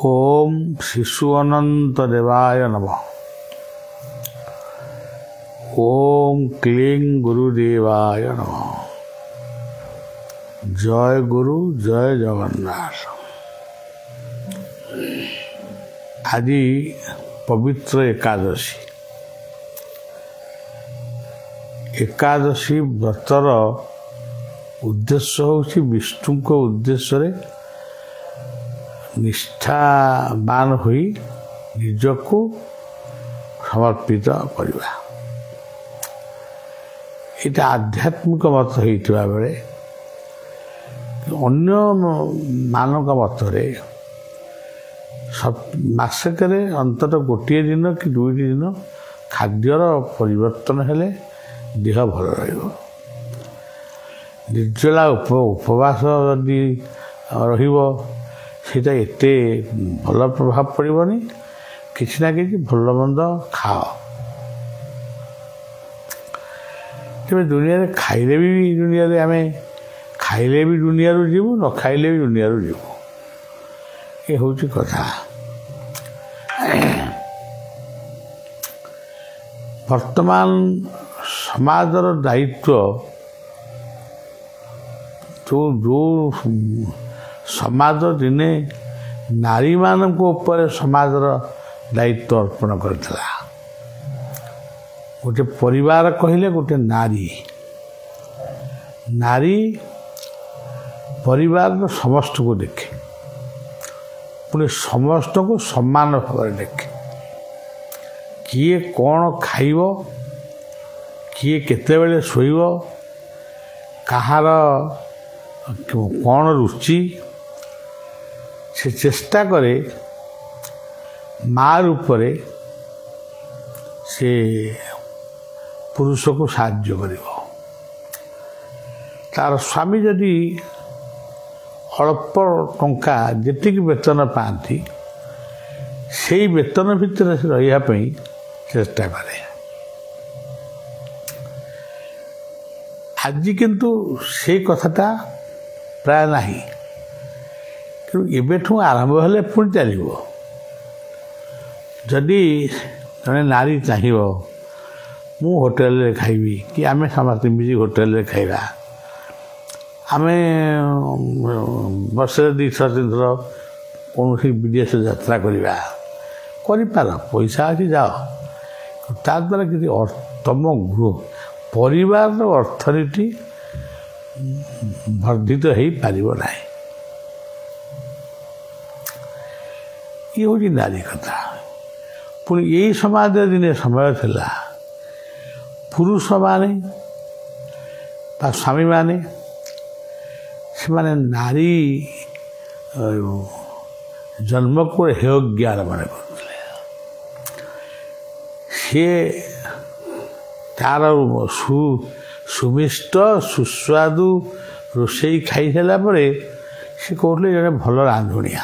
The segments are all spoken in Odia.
ओम शिशु अनंत देवाय नमः। ओम क्लीं गुरुदेवाय नमः। जय गुरु जय जगन्नाथ। आज पवित्र एकादशी। एकादशी व्रतर उद्देश्य होछि विष्णु को उद्देश्य रे निष्ठावान होई निजको समर्पित करवा। ये आध्यात्मिक मत होता बेले अन्य मानक मतरे मसक अंततः गोटे दिन कि दुईट दिन खाद्यर परिवर्तन हेले देह भल निर्जला उपवास यदि रहीटा एत भल प्रभाव पड़ोनी। किसी ना कि भल मंद खाओ। तेज दुनिया खाइले भी दुनिया आम खाइले भी दुनिया जीवु न खाइले भी दुनिया जीवु। ये हूँ कथा। वर्तमान समाजर दायित्व जो समाज दिने नारी मान ऊपर समाजर दायित्व अर्पण करता। गोटे परिवार कहले गोटे नारी नारी परिवार समस्त को देखे, पुणे समस्त को समान भाव देखे। किए कौन खाइब, किए केतेबेले शोइब, कहार कौन रुचि से चेष्टा करे माँ रूपरे से पुरुष को साहाय्य करिब। तार स्वामी जदि अल्प टंका जी वेतन पाती से वेतन भितर से रही चेष्टा करे। आज किंतु से कथाटा प्राय नहीं कि एबेठू आरंभ हेले पुणी चलो। जदि जड़े नारी चाहिए मु होटेल रे खाइबी कि आमे समस्त मिली होटेल रे खाइबा, आमे वर्ष दुई थर तीन थर कौन विदेश यात्रा करवा कर पैसा अच्छी जाओ। ता द्वारा कि तुम गृह परिवार अर्थनीति वर्धित हो पार ना। ये हूँ नारी कथा। पुणी यही समाज दिने समय थिला पुरुष माने स्वामी माने से माने नारी जन्म को हेय ज्ञान मान करते। सी तार सुमिष्ट सुस्वादु रोषे खाई सारा पर सी कहते जड़े भल रांधुनिया।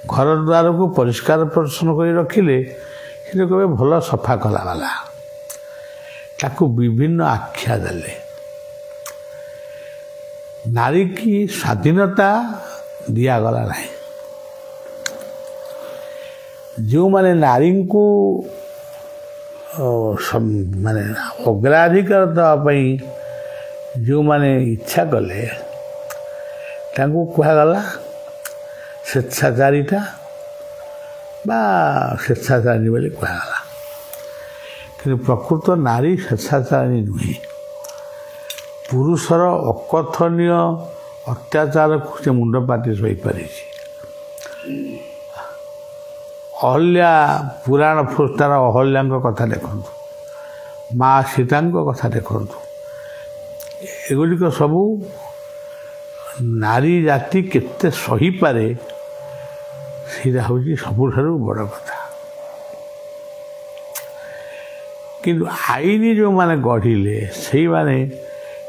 घर द्वार को परिष्कार परिच्छन्न कर रखिले से कहे भल सफा कला वाला। ताकू विभिन्न आख्या देले। नारी की स्वाधीनता दिगला ना। जो माने नारी को माने अग्राधिकार देवाई जो माने इच्छा कले कहगला स्वेच्छाचारिता बा स्वेच्छाचारिणी बोली कहगला। कि प्रकृत नारी स्वेच्छाचारिणी नुहे। पुरुषर अकथनीय अत्याचार को से मुंड पाटी सही पारी। अहल्या पुराण पुस्तार अहल्या कथा देखु, माँ सीता कथा देखु। एगुड़िक सबू नारी जाति केते सही पारे सीधा हूँ सबुठारु बड़ कथा। किंतु आईन जो माने गढ़िले से माने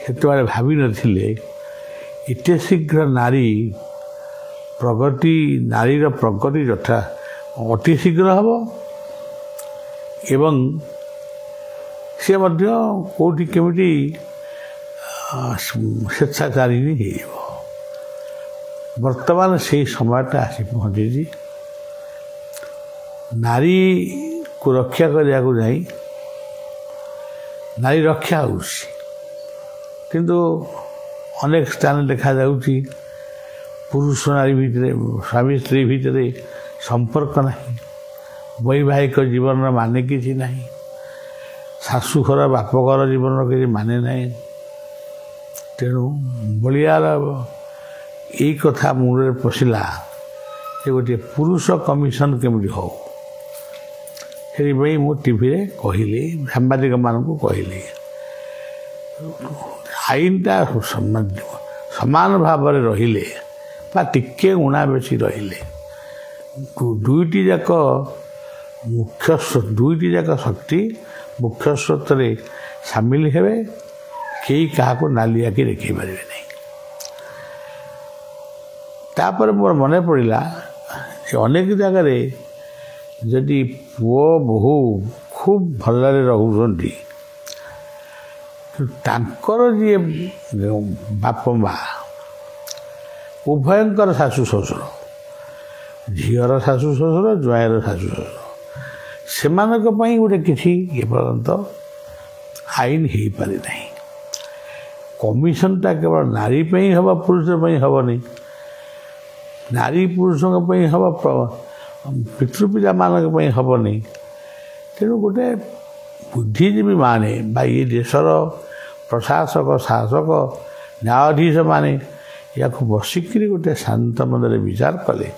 सेतबेले भावी नथिले एते शीघ्र नारी प्रगति नारीर प्रगति यथा अति शीघ्र हम एवं सी कौटी केमिटी स्वेच्छाचारिणी ବର୍ତ୍ତମାନ ସେଇ ସମୟଟା ଆସି ପହଞ୍ଚିଛି। ନାରୀକୁ ରକ୍ଷା କରିବାକୁ ଯାଇ ନାରୀ ରକ୍ଷା ହେଉଛି, କିନ୍ତୁ ଅନେକ ସ୍ଥାନରେ ଦେଖାଯାଉଛି ପୁରୁଷ ନାରୀ ଭିତରେ, ସ୍ୱାମୀ ସ୍ତ୍ରୀ ଭିତରେ ସମ୍ପର୍କ ନାହିଁ, ବୈବାହିକ ଜୀବନର ମାନେ କିଛି ନାହିଁ, ଶାଶୁଘର ବାପଘର ଜୀବନର କିଛି ମାନେ ନାହିଁ। ତେଣୁ ବଳିଆର ଏଇ କଥା ମୁଣ୍ଡରେ ପଶିଲା ଯେ ଗୋଟିଏ ପୁରୁଷ କମିଶନ କେମିତି ହଉ। ସେଥିପାଇଁ ମୁଁ ଟିଭିରେ କହିଲି, ସାମ୍ବାଦିକମାନଙ୍କୁ କହିଲି, ଆଇନଟା ସମାନ ଭାବରେ ରହିଲେ ବା ଟିକେ ଉଣା ବେଶୀ ରହିଲେ ଦୁଇଟି ଯାକ ଶକ୍ତି ମୁଖ୍ୟ ସ୍ରୋତରେ ସାମିଲ ହେବେ, କେହି କାହାକୁ ନାଲି ଆଖି ଦେଖାଇ ପାରିବେ ନାହିଁ। ତାପରେ ମୋର ମନେ ପଡ଼ିଲା ଯେ ଅନେକ ଜାଗାରେ ଯଦି ପୁଅ ବୋହୂ ଖୁବ୍ ଭଲରେ ରହୁଛନ୍ତି, ତାଙ୍କର ଯିଏ ବାପ ମା ଉଭୟଙ୍କର ଶାଶୁ ଶ୍ୱଶୁର, ଝିଅର ଶାଶୁ ଶ୍ୱଶୁର, ଜ୍ୱାଇଁର ଶାଶୁ ଶ୍ୱଶୁର, ସେମାନଙ୍କ ପାଇଁ ଗୋଟେ କିଛି ଏପର୍ଯ୍ୟନ୍ତ ଆଇନ ହେଇପାରି ନାହିଁ। କମିଶନଟା କେବଳ ନାରୀ ପାଇଁ ହେବ, ପୁରୁଷ ପାଇଁ ହେବନି। ନାରୀ ପୁରୁଷଙ୍କ ପାଇଁ ହେବ, ପିତୃପିତାମାନଙ୍କ ପାଇଁ ହେବନି। ତେଣୁ ଗୋଟେ ବୁଦ୍ଧିଜୀବୀ ମାନେ ବା ଏ ଦେଶର ପ୍ରଶାସକ, ଶାସକ, ନ୍ୟାୟାଧୀଶ ମାନେ ୟାକୁ ବସିକିରି ଗୋଟେ ଶାନ୍ତ ମନରେ ବିଚାର କଲେ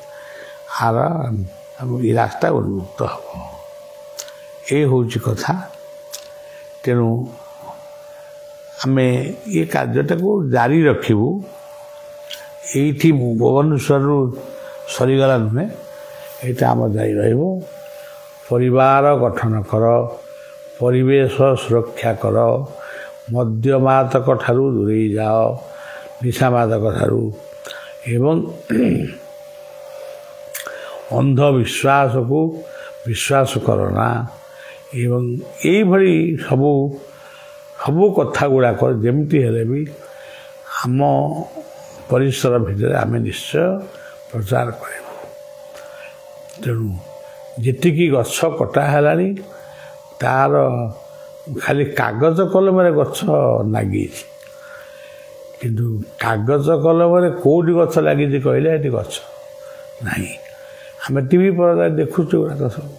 ଏ ରାସ୍ତା ଉନ୍ମୁକ୍ତ ହେବ। ଏ ହେଉଛି କଥା। ତେଣୁ ଆମେ ଏ କାର୍ଯ୍ୟଟାକୁ ଜାରି ରଖିବୁ। ଏଇଠି ଭୁବନେଶ୍ୱରରୁ ସରିଗଲା ନୁହେଁ, ଏଇଟା ଆମ ଜାରି ରହିବ। ପରିବାର ଗଠନ କର, ପରିବେଶ ସୁରକ୍ଷା କର, ମଦ୍ୟମାଦକ ଠାରୁ ଦୂରେଇ ଯାଅ, ନିଶାମାଦକ ଠାରୁ, ଏବଂ ଅନ୍ଧବିଶ୍ୱାସକୁ ବିଶ୍ୱାସ କର ନା, ଏବଂ ଏଇଭଳି ସବୁ କଥା ଗୁଡ଼ାକ ଯେମିତି ହେଲେ ବି ଆମ ପରିସର ଭିତରେ ଆମେ ନିଶ୍ଚୟ ପ୍ରଚାର କରିବୁ। ତେଣୁ ଯେତିକି ଗଛ କଟା ହେଲାଣି ତାର ଖାଲି କାଗଜ କଲମରେ ଗଛ ଲାଗିଛି, କିନ୍ତୁ କାଗଜ କଲମରେ କେଉଁଠି ଗଛ ଲାଗିଛି କହିଲେ ଏଠି ଗଛ ନାହିଁ। ଆମେ ଟିଭି ପରଦାରେ ଦେଖୁଛୁ ଗୁଡ଼ାକ ସବୁ।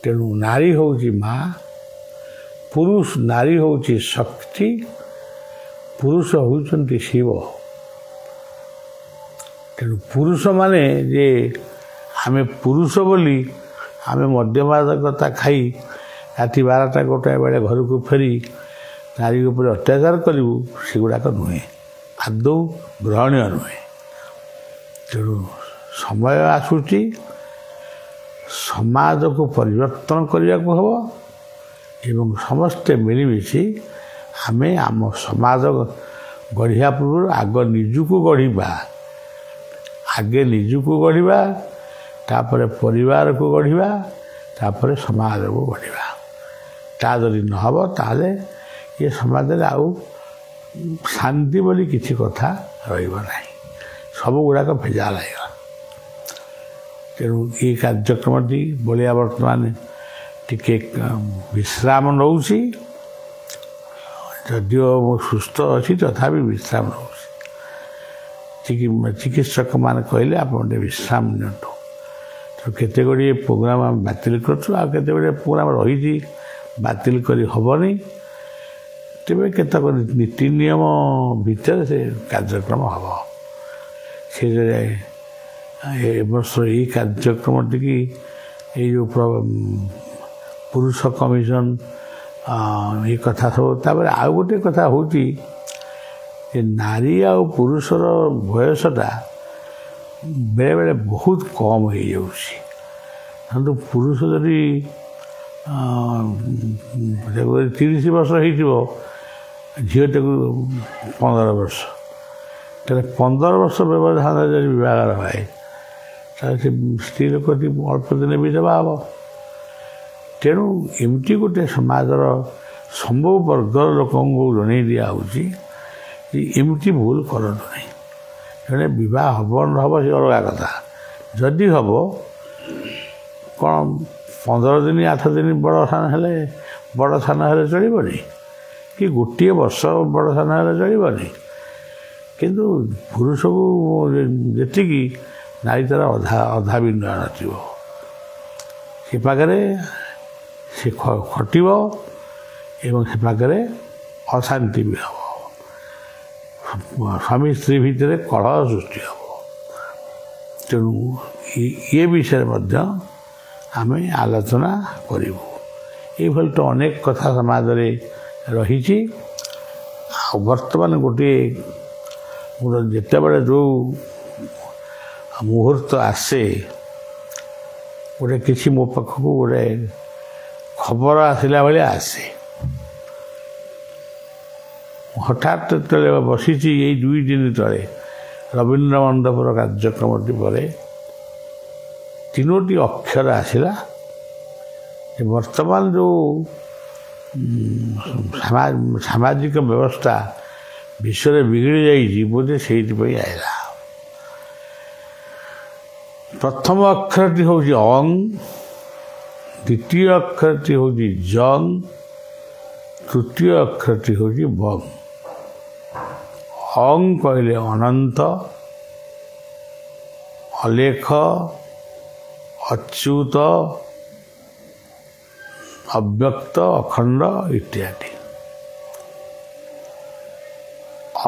ତେଣୁ ନାରୀ ହେଉଛି ମା, ନାରୀ ହେଉଛି ଶକ୍ତି, ପୁରୁଷ ହେଉଛନ୍ତି ଶିବ। ତେଣୁ ପୁରୁଷମାନେ ଯେ ଆମେ ପୁରୁଷ ବୋଲି ଆମେ ମଦ୍ୟମାଦକତା ଖାଇ ରାତି 12ଟା 1ଟା ବେଳେ ଘରକୁ ଫେରି ନାରୀ ଉପରେ ଅତ୍ୟାଚାର କରିବୁ, ସେଗୁଡ଼ାକ ନୁହେଁ, ଆଦୌ ଗ୍ରହଣୀୟ ନୁହେଁ। ତେଣୁ ସମୟ ଆସୁଛି, ସମାଜକୁ ପରିବର୍ତ୍ତନ କରିବାକୁ ହେବ ଏବଂ ସମସ୍ତେ ମିଳିମିଶି ଆମେ ଆମ ସମାଜ ଗଢ଼ିବା ପୂର୍ବରୁ ଆଗ ନିଜକୁ ଗଢ଼ିବା। ଆଗେ ନିଜକୁ ଗଢ଼ିବା, ତାପରେ ପରିବାରକୁ ଗଢ଼ିବା, ତାପରେ ସମାଜକୁ ଗଢ଼ିବା। ତା ଯଦି ନ ହେବ ତାହେଲେ ଏ ସମାଜରେ ଆଉ ଶାନ୍ତି ବୋଲି କିଛି କଥା ରହିବ ନାହିଁ, ସବୁଗୁଡ଼ାକ ଭେଜାଲ ହେଇଗଲା। ତେଣୁ ଏ କାର୍ଯ୍ୟକ୍ରମଟି ବଳିଆ ବର୍ତ୍ତମାନ ଟିକେ ବିଶ୍ରାମ ନେଉଛି। ଯଦିଓ ମୁଁ ସୁସ୍ଥ ଅଛି ତଥାପି ବିଶ୍ରାମ ନେଉଛି। ଚିକିତ୍ସକମାନେ କହିଲେ ଆପଣ ଟିକେ ବିଶ୍ରାମ ନିଅନ୍ତୁ। ତେଣୁ କେତେ ଗୁଡ଼ିଏ ପ୍ରୋଗ୍ରାମ୍ ଆମେ ବାତିଲ କରୁଛୁ, ଆଉ କେତେ ଗୁଡ଼ିଏ ପ୍ରୋଗ୍ରାମ୍ ରହିଛି ବାତିଲ କରି ହେବନି। ତେବେ କେତେକ ନୀତି ନିୟମ ଭିତରେ ସେ କାର୍ଯ୍ୟକ୍ରମ ହେବ। ସେଥିରେ ଏ ବର୍ଷ ଏଇ କାର୍ଯ୍ୟକ୍ରମଟିକି ଏଇ ଯେଉଁ ପୁରୁଷ କମିଶନ ଏ କଥା ସବୁ। ତାପରେ ଆଉ ଗୋଟେ କଥା ହେଉଛି ଯେ ନାରୀ ଆଉ ପୁରୁଷର ବୟସଟା ବେଳେବେଳେ ବହୁତ କମ୍ ହେଇଯାଉଛି। କିନ୍ତୁ ପୁରୁଷ ଯଦି 30 ବର୍ଷ ହେଇଥିବ, ଝିଅଟାକୁ 15 ବର୍ଷ, ତାହେଲେ 15 ବର୍ଷ ବ୍ୟବଧାନ ଯଦି ବିବାହର ହୁଏ ତାହେଲେ ସେ ସ୍ତ୍ରୀ ଲୋକଟି ଅଳ୍ପ ଦିନ ବିଧବା ହେବ। ତେଣୁ ଏମିତି ଗୋଟେ ସମାଜର ସବୁ ବର୍ଗର ଲୋକଙ୍କୁ ଜଣାଇ ଦିଆହେଉଛି ଯେ ଏମିତି ଭୁଲ କରନ୍ତୁ ନାହିଁ। ଜଣେ ବିବାହ ହେବ ନ ହେବ ସେ ଅଲଗା କଥା। ଯଦି ହେବ କ'ଣ 15 ଦିନ 8 ଦିନ ବଡ଼ ସାନ ହେଲେ ଚଳିବନି, କି ଗୋଟିଏ ବର୍ଷ ବଡ଼ ସାନ ହେଲେ ଚଳିବନି। କିନ୍ତୁ ପୁରୁଷକୁ ଯେତିକି ନାରୀ ତା'ର ଅଧା ବି ନଥିବ, ସେ ପାଖରେ ସେ ଖଟିବ ଏବଂ ସେ ପାଖରେ ଅଶାନ୍ତି ବି ହେବ, ସ୍ୱାମୀ ସ୍ତ୍ରୀ ଭିତରେ କଳହ ସୃଷ୍ଟି ହେବ। ତେଣୁ ଏ ବିଷୟରେ ମଧ୍ୟ ଆମେ ଆଲୋଚନା କରିବୁ। ଏଇଭଳି ତ ଅନେକ କଥା ସମାଜରେ ରହିଛି। ଆଉ ବର୍ତ୍ତମାନ ଯେତେବେଳେ ଯେଉଁ ମୁହୂର୍ତ୍ତ ଆସେ, କିଛି ମୋ ପାଖକୁ ଖବର ଆସିଲା ଭଳିଆ ଆସେ। ହଠାତ୍ ଯେତେବେଳେ ବସିଛି ଏଇ 2 ଦିନ ତଳେ ରବୀନ୍ଦ୍ର ମଣ୍ଡପର କାର୍ଯ୍ୟକ୍ରମଟି ପରେ 3ଟି ଅକ୍ଷର ଆସିଲା ଯେ ବର୍ତ୍ତମାନ ଯେଉଁ ସାମାଜିକ ବ୍ୟବସ୍ଥା ବିଶ୍ୱରେ ବିଗିଡ଼ି ଯାଇଛି ବୋଧେ ସେଇଥିପାଇଁ ଆସିଲା। ପ୍ରଥମ ଅକ୍ଷରଟି ହେଉଛି ଅଂ, ଦ୍ୱିତୀୟ ଅକ୍ଷରଟି ହେଉଛି ଜଂ, ତୃତୀୟ ଅକ୍ଷରଟି ହେଉଛି ବଂ। ଅଂ କହିଲେ ଅନନ୍ତ, ଅଲେଖ, ଅଚ୍ୟୁତ, ଅବ୍ୟକ୍ତ, ଅଖଣ୍ଡ ଇତ୍ୟାଦି।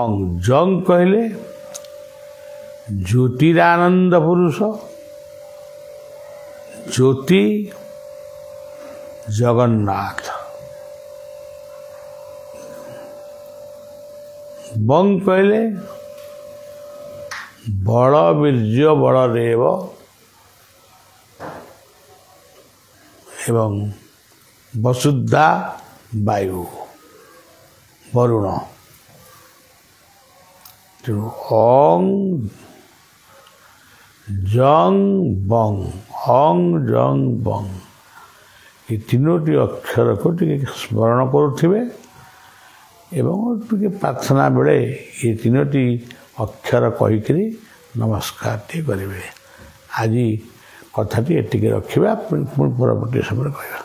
ଅଂ ଜଂ କହିଲେ ଜ୍ୟୋତିରାନନ୍ଦ ପୁରୁଷ, ଜ୍ୟୋତି ଜଗନ୍ନାଥ। ବଂ କହିଲେ ବଳ ବୀର୍ଯ୍ୟ ବଳଦେବ ଏବଂ ବସୁଧା ବାୟୁ ବରୁଣ। ତେଣୁ ଅଂ ଜଂ ବଂ, ଅଂ ଜଂ ବଂ, ଏ 3ଟି ଅକ୍ଷରକୁ ଟିକେ ସ୍ମରଣ କରୁଥିବେ ଏବଂ ଟିକେ ପ୍ରାର୍ଥନା ବେଳେ ଏ 3ଟି ଅକ୍ଷର କହିକରି ନମସ୍କାରଟି କରିବେ। ଆଜି କଥାଟି ଏତିକି ରଖିବା, ପୁଣି ପରବର୍ତ୍ତୀ ସମୟରେ କହିବା।